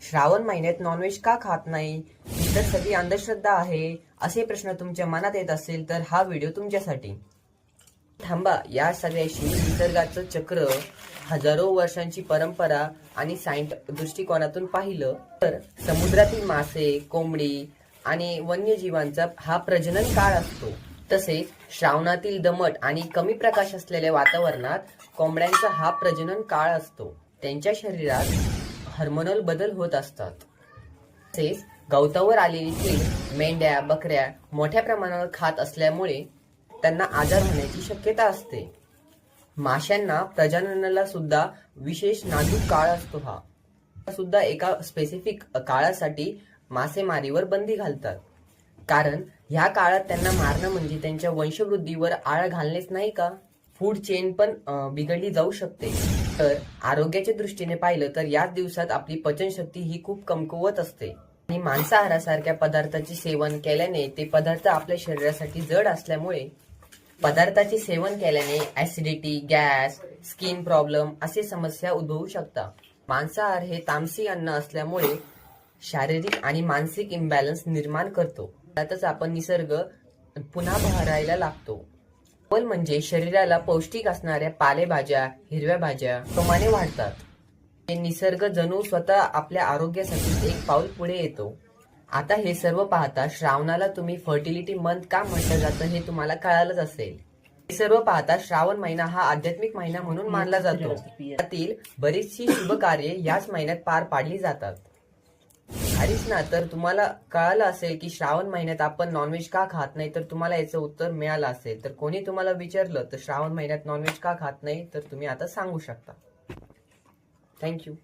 श्रावण महिन्यात नॉनव्हेज का खात नाही, ही तर सगळी अंधश्रद्धा आहे, असे प्रश्न तुमच्या मनात येत असेल तर हा व्हिडिओ तुमच्यासाठी. थांबा, या सगळ्याशी निसर्गाचं चक्र, हजारो वर्षांची परंपरा आणि सायंटिफिक दृष्टिकोनातून पाहिलं तर समुद्रातील मासे, कोंबडी आणि वन्यजीवांचा हा प्रजनन काळ असतो. तसेच श्रावणातील दमट आणि कमी प्रकाश असलेल्या वातावरणात कोंबड्यांचा हा प्रजनन काळ असतो. त्यांच्या शरीरात हार्मोनल बदल होत असतात. तसेच गवतावर आलेली कीड मेंढ्या, बकऱ्या मोठ्या प्रमाणावर खात असल्यामुळे त्यांना आजार होण्याची शक्यता असते. माशांना प्रजननाला सुद्धा विशेष नाजूक काळ असतो. हा सुद्धा एका स्पेसिफिक काळासाठी मासेमारीवर बंदी घालतात, कारण ह्या काळात त्यांना मारणं म्हणजे त्यांच्या वंशवृद्धीवर आळा घालणेच नाही का. फूड चेन पण बिघडली जाऊ शकते. तर आरोग्याच्या दृष्टीने पाहिलं तर याच दिवसात आपली पचनशक्ती ही खूप कमकुवत असते आणि मांसाहारासारख्या पदार्थाचे सेवन केल्याने ते पदार्थ आपल्या शरीरासाठी जड असल्यामुळे पदार्थाचे सेवन केल्याने ऍसिडिटी, गॅस, स्किन प्रॉब्लेम असे समस्या उद्भवू शकतात. मांसाहार हे तामसी अन्न असल्यामुळे शारीरिक आणि मानसिक इम्बॅलन्स निर्माण करतो. त्यातच आपण निसर्ग पुन्हा बहरायला लागतो. अव्वल म्हणजे शरीराला पौष्टिक असणाऱ्या पालेभाज्या, हिरव्या भाज्या प्रमाणे वाढतात. हे निसर्ग जणू स्वतः आपल्या आरोग्यासाठी एक पाऊल पुढे येतो. आता हे सर्व पाहता श्रावणाला तुम्ही फर्टिलिटी मंथ का म्हटलं जातं हे तुम्हाला कळालंच असेल. हे सर्व पाहता श्रावण महिना हा आध्यात्मिक महिना म्हणून मानला जातो. त्यातील बरीचशी शुभ कार्ये याच महिन्यात पार पाडली जातात. हरीच ना, तर तुम्हाला कळालं असेल की श्रावण महिन्यात आपण नॉनव्हेज का खात नाही, तर तुम्हाला याचं उत्तर मिळालं असेल. तर कोणी तुम्हाला विचारलं तर श्रावण महिन्यात नॉनव्हेज का खात नाही, तर तुम्ही आता सांगू शकता. थँक्यू.